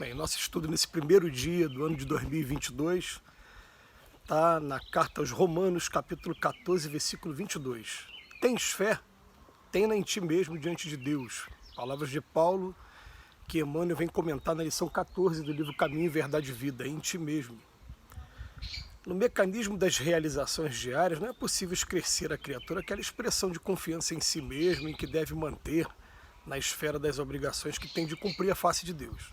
Bem, nosso estudo nesse primeiro dia do ano de 2022 está na carta aos Romanos, capítulo 14, versículo 22. Tens fé? Tenha em ti mesmo diante de Deus. Palavras de Paulo que Emmanuel vem comentar na lição 14 do livro Caminho, Verdade e Vida, em ti mesmo. No mecanismo das realizações diárias, não é possível esquecer a criatura aquela expressão de confiança em si mesmo, em que deve manter na esfera das obrigações que tem de cumprir a face de Deus.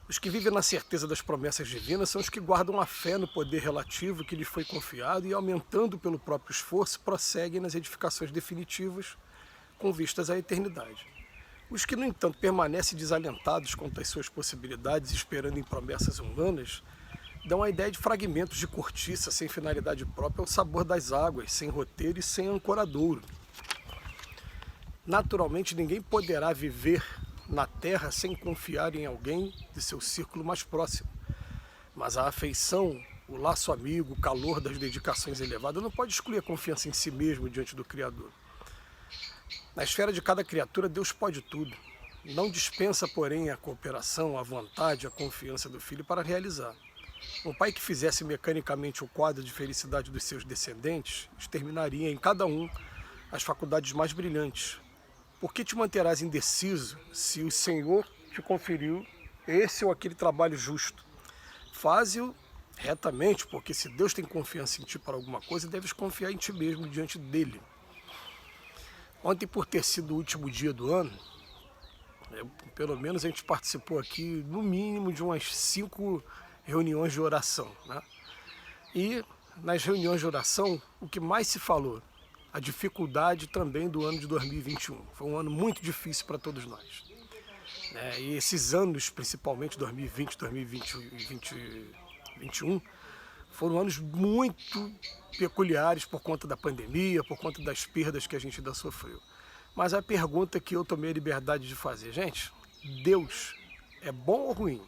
Os que vivem na certeza das promessas divinas são os que guardam a fé no poder relativo que lhes foi confiado e, aumentando pelo próprio esforço, prosseguem nas edificações definitivas com vistas à eternidade. Os que, no entanto, permanecem desalentados quanto às suas possibilidades, esperando em promessas humanas, dão a ideia de fragmentos de cortiça sem finalidade própria ao sabor das águas, sem roteiro e sem ancoradouro. Naturalmente, ninguém poderá viver na Terra sem confiar em alguém de seu círculo mais próximo. Mas a afeição, o laço amigo, o calor das dedicações elevadas não pode excluir a confiança em si mesmo diante do Criador. Na esfera de cada criatura, Deus pode tudo. Não dispensa, porém, a cooperação, a vontade, a confiança do filho para realizar. Um pai que fizesse mecanicamente o quadro de felicidade dos seus descendentes, exterminaria em cada um as faculdades mais brilhantes. Por que te manterás indeciso se o Senhor te conferiu esse ou aquele trabalho justo? Faze-o retamente, porque se Deus tem confiança em ti para alguma coisa, deves confiar em ti mesmo diante dele. Ontem, por ter sido o último dia do ano, pelo menos a gente participou aqui, no mínimo, de umas 5 reuniões de oração, né? E nas reuniões de oração, o que mais se falou? A dificuldade também do ano de 2021. Foi um ano muito difícil para todos nós. E esses anos, principalmente 2020, 2020 e 2021, foram anos muito peculiares por conta da pandemia, por conta das perdas que a gente ainda sofreu. Mas a pergunta que eu tomei a liberdade de fazer, gente, Deus é bom ou ruim?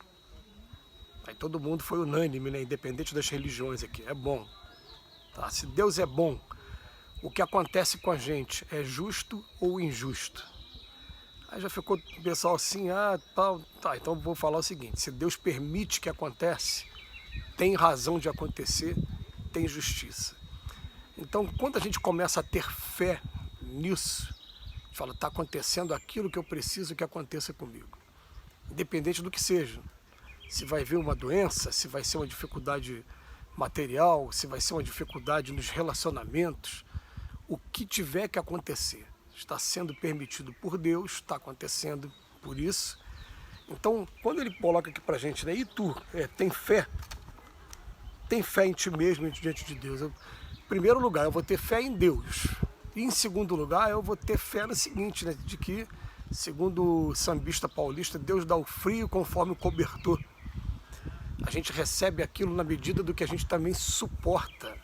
Aí todo mundo foi unânime, né? Independente das religiões aqui, é bom. Tá? Se Deus é bom, o que acontece com a gente é justo ou injusto? Aí já ficou o pessoal assim, tá, então vou falar o seguinte, se Deus permite que acontece, tem razão de acontecer, tem justiça. Então, quando a gente começa a ter fé nisso, a gente fala, está acontecendo aquilo que eu preciso que aconteça comigo. Independente do que seja. Se vai vir uma doença, se vai ser uma dificuldade material, se vai ser uma dificuldade nos relacionamentos, o que tiver que acontecer está sendo permitido por Deus, está acontecendo por isso. Então, quando ele coloca aqui pra gente, né? E tu, tem fé? Tem fé em ti mesmo diante de Deus. Em primeiro lugar, eu vou ter fé em Deus. E em segundo lugar, eu vou ter fé no seguinte, né? De que, segundo o sambista paulista, Deus dá o frio conforme o cobertor. A gente recebe aquilo na medida do que a gente também suporta.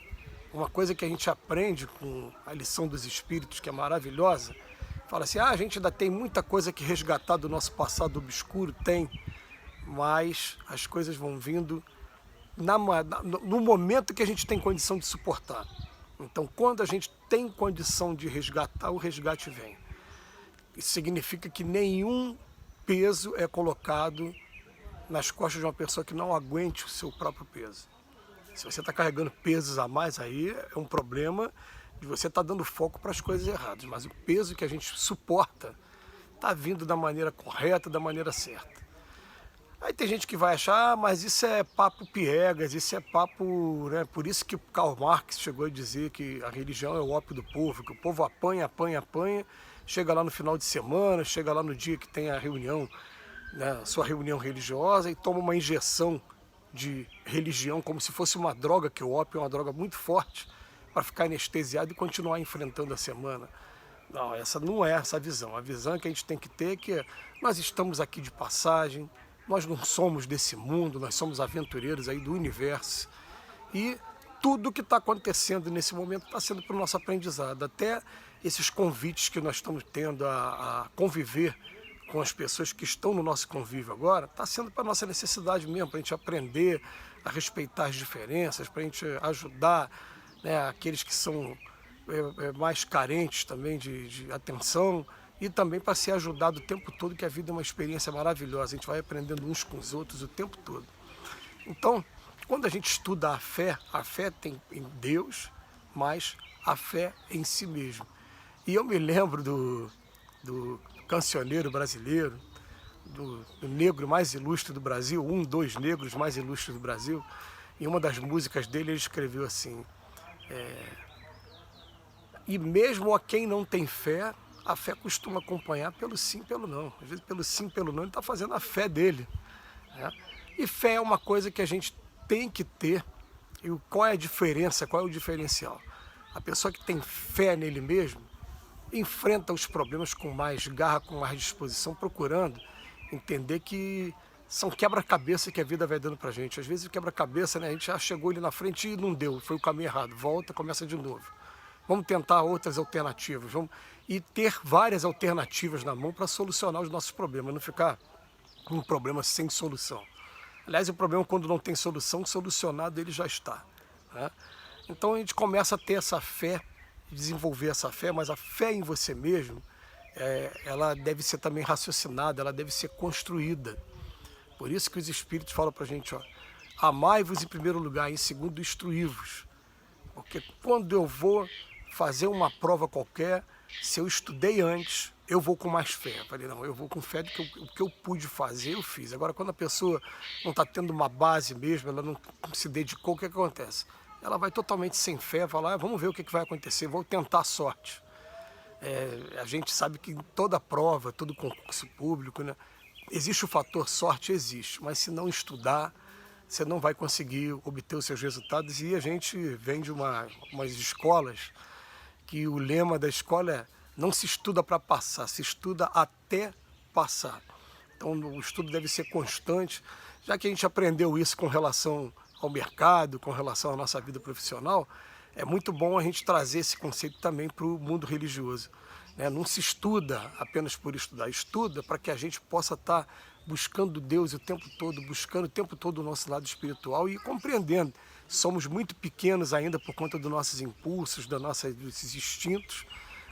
Uma coisa que a gente aprende com a lição dos Espíritos, que é maravilhosa, fala assim, a gente ainda tem muita coisa que resgatar do nosso passado obscuro, tem, mas as coisas vão vindo no momento que a gente tem condição de suportar. Então, quando a gente tem condição de resgatar, o resgate vem. Isso significa que nenhum peso é colocado nas costas de uma pessoa que não aguente o seu próprio peso. Se você está carregando pesos a mais, aí é um problema de você estar dando foco para as coisas erradas. Mas o peso que a gente suporta está vindo da maneira correta, da maneira certa. Aí tem gente que vai achar, mas isso é papo piegas, isso é papo, né? Por isso que Karl Marx chegou a dizer que a religião é o ópio do povo, que o povo apanha, apanha, apanha, chega lá no final de semana, chega lá no dia que tem a reunião, né, sua reunião religiosa, e toma uma injeção de religião como se fosse uma droga, que o ópio é uma droga muito forte, para ficar anestesiado e continuar enfrentando a semana. Não, essa não é essa a visão. A visão que a gente tem que ter é que nós estamos aqui de passagem, nós não somos desse mundo, nós somos aventureiros aí do universo. E tudo que está acontecendo nesse momento está sendo para o nosso aprendizado. Até esses convites que nós estamos tendo a conviver com as pessoas que estão no nosso convívio agora, está sendo para a nossa necessidade mesmo, para a gente aprender a respeitar as diferenças, para a gente ajudar, né, aqueles que são mais carentes também de atenção. e também para ser ajudado o tempo todo, que a vida é uma experiência maravilhosa, a gente vai aprendendo uns com os outros o tempo todo. Então, quando a gente estuda a fé tem em Deus, mas a fé em si mesmo. E eu me lembro do cancioneiro brasileiro, do negro mais ilustre do Brasil, dois negros mais ilustres do Brasil, em uma das músicas dele ele escreveu assim, e mesmo a quem não tem fé, a fé costuma acompanhar pelo sim, pelo não. Às vezes pelo sim, pelo não, ele está fazendo a fé dele, né? E fé é uma coisa que a gente tem que ter. E qual é a diferença, qual é o diferencial? A pessoa que tem fé nele mesmo enfrenta os problemas com mais garra, com mais disposição, procurando entender que são quebra-cabeça que a vida vai dando pra gente. Às vezes o quebra-cabeça, né, a gente já chegou ali na frente e não deu, foi o caminho errado, volta, começa de novo. Vamos tentar outras alternativas, e ter várias alternativas na mão para solucionar os nossos problemas, não ficar um problema sem solução. Aliás, o problema quando não tem solução, solucionado ele já está, né? Então a gente começa a ter essa fé, desenvolver essa fé, mas a fé em você mesmo, ela deve ser também raciocinada, ela deve ser construída. Por isso que os Espíritos falam para a gente, ó, amai-vos em primeiro lugar, em segundo, instruí-vos. Porque quando eu vou fazer uma prova qualquer, se eu estudei antes, eu vou com mais fé. Eu falei, não, eu vou com fé do que o que eu pude fazer, eu fiz. Agora, quando a pessoa não está tendo uma base mesmo, ela não se dedicou, o que acontece? Ela vai totalmente sem fé, falar, vamos ver o que vai acontecer, vou tentar a sorte. A gente sabe que em toda prova, todo concurso público, né, existe o fator sorte, existe, mas se não estudar, você não vai conseguir obter os seus resultados. E a gente vem de umas escolas que o lema da escola é não se estuda para passar, se estuda até passar. Então o estudo deve ser constante, já que a gente aprendeu isso com relação ao mercado, com relação à nossa vida profissional, é muito bom a gente trazer esse conceito também para o mundo religioso, né? Não se estuda apenas por estudar, estuda para que a gente possa estar buscando Deus o tempo todo, buscando o tempo todo o nosso lado espiritual e compreendendo. Somos muito pequenos ainda por conta dos nossos impulsos, desses instintos,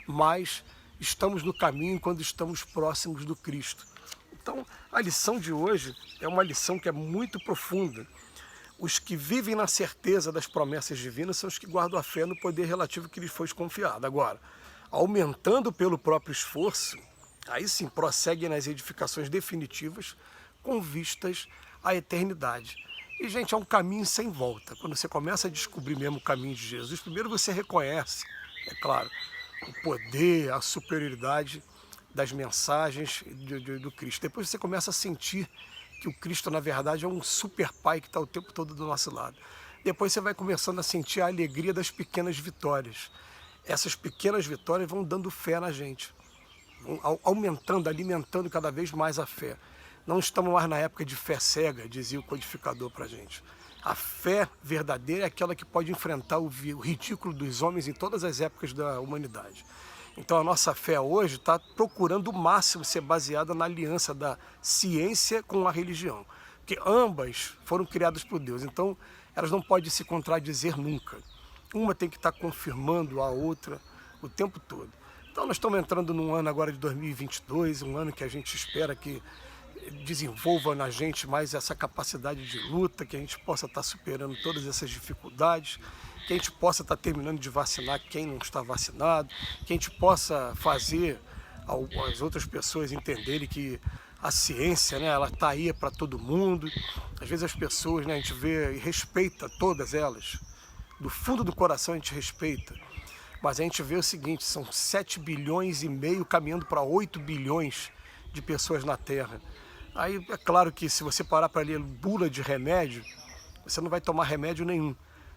mas estamos no caminho quando estamos próximos do Cristo. Então, a lição de hoje é uma lição que é muito profunda. Os que vivem na certeza das promessas divinas são os que guardam a fé no poder relativo que lhes foi confiado. Agora, aumentando pelo próprio esforço, aí sim prosseguem nas edificações definitivas com vistas à eternidade. E, gente, é um caminho sem volta. Quando você começa a descobrir mesmo o caminho de Jesus, primeiro você reconhece, é claro, o poder, a superioridade das mensagens do Cristo. Depois você começa a sentir que o Cristo, na verdade, é um super pai que está o tempo todo do nosso lado. Depois você vai começando a sentir a alegria das pequenas vitórias. Essas pequenas vitórias vão dando fé na gente, vão aumentando, alimentando cada vez mais a fé. Não estamos mais na época de fé cega, dizia o codificador para a gente. A fé verdadeira é aquela que pode enfrentar o ridículo dos homens em todas as épocas da humanidade. Então a nossa fé hoje está procurando o máximo ser baseada na aliança da ciência com a religião. Porque ambas foram criadas por Deus, então elas não podem se contradizer nunca. Uma tem que estar confirmando a outra o tempo todo. Então nós estamos entrando num ano agora de 2022, um ano que a gente espera que desenvolva na gente mais essa capacidade de luta, que a gente possa estar superando todas essas dificuldades, que a gente possa estar terminando de vacinar quem não está vacinado, que a gente possa fazer as outras pessoas entenderem que a ciência, né, ela está aí para todo mundo. Às vezes as pessoas, né, a gente vê e respeita todas elas, do fundo do coração a gente respeita, mas a gente vê o seguinte, são 7,5 bilhões caminhando para 8 bilhões de pessoas na Terra. Aí é claro que se você parar para ler bula de remédio, você não vai tomar remédio nenhum.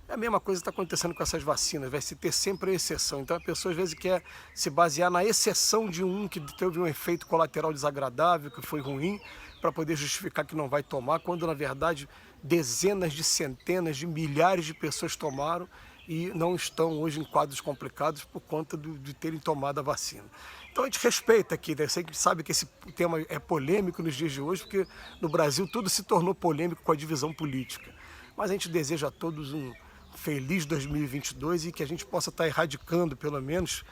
É a mesma coisa que está acontecendo com essas vacinas, vai se ter sempre a exceção. Então a pessoa às vezes quer se basear na exceção de um que teve um efeito colateral desagradável, que foi ruim, para poder justificar que não vai tomar, quando na verdade dezenas de centenas de milhares de pessoas tomaram e não estão hoje em quadros complicados por conta de terem tomado a vacina. Então a gente respeita aqui, né? Você sabe que esse tema é polêmico nos dias de hoje, porque no Brasil tudo se tornou polêmico com a divisão política. Mas a gente deseja a todos um feliz 2022 e que a gente possa estar erradicando, pelo menos,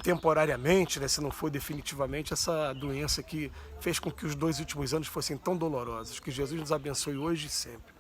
temporariamente, né, se não for definitivamente, essa doença que fez com que os 2 últimos anos fossem tão dolorosos. Que Jesus nos abençoe hoje e sempre.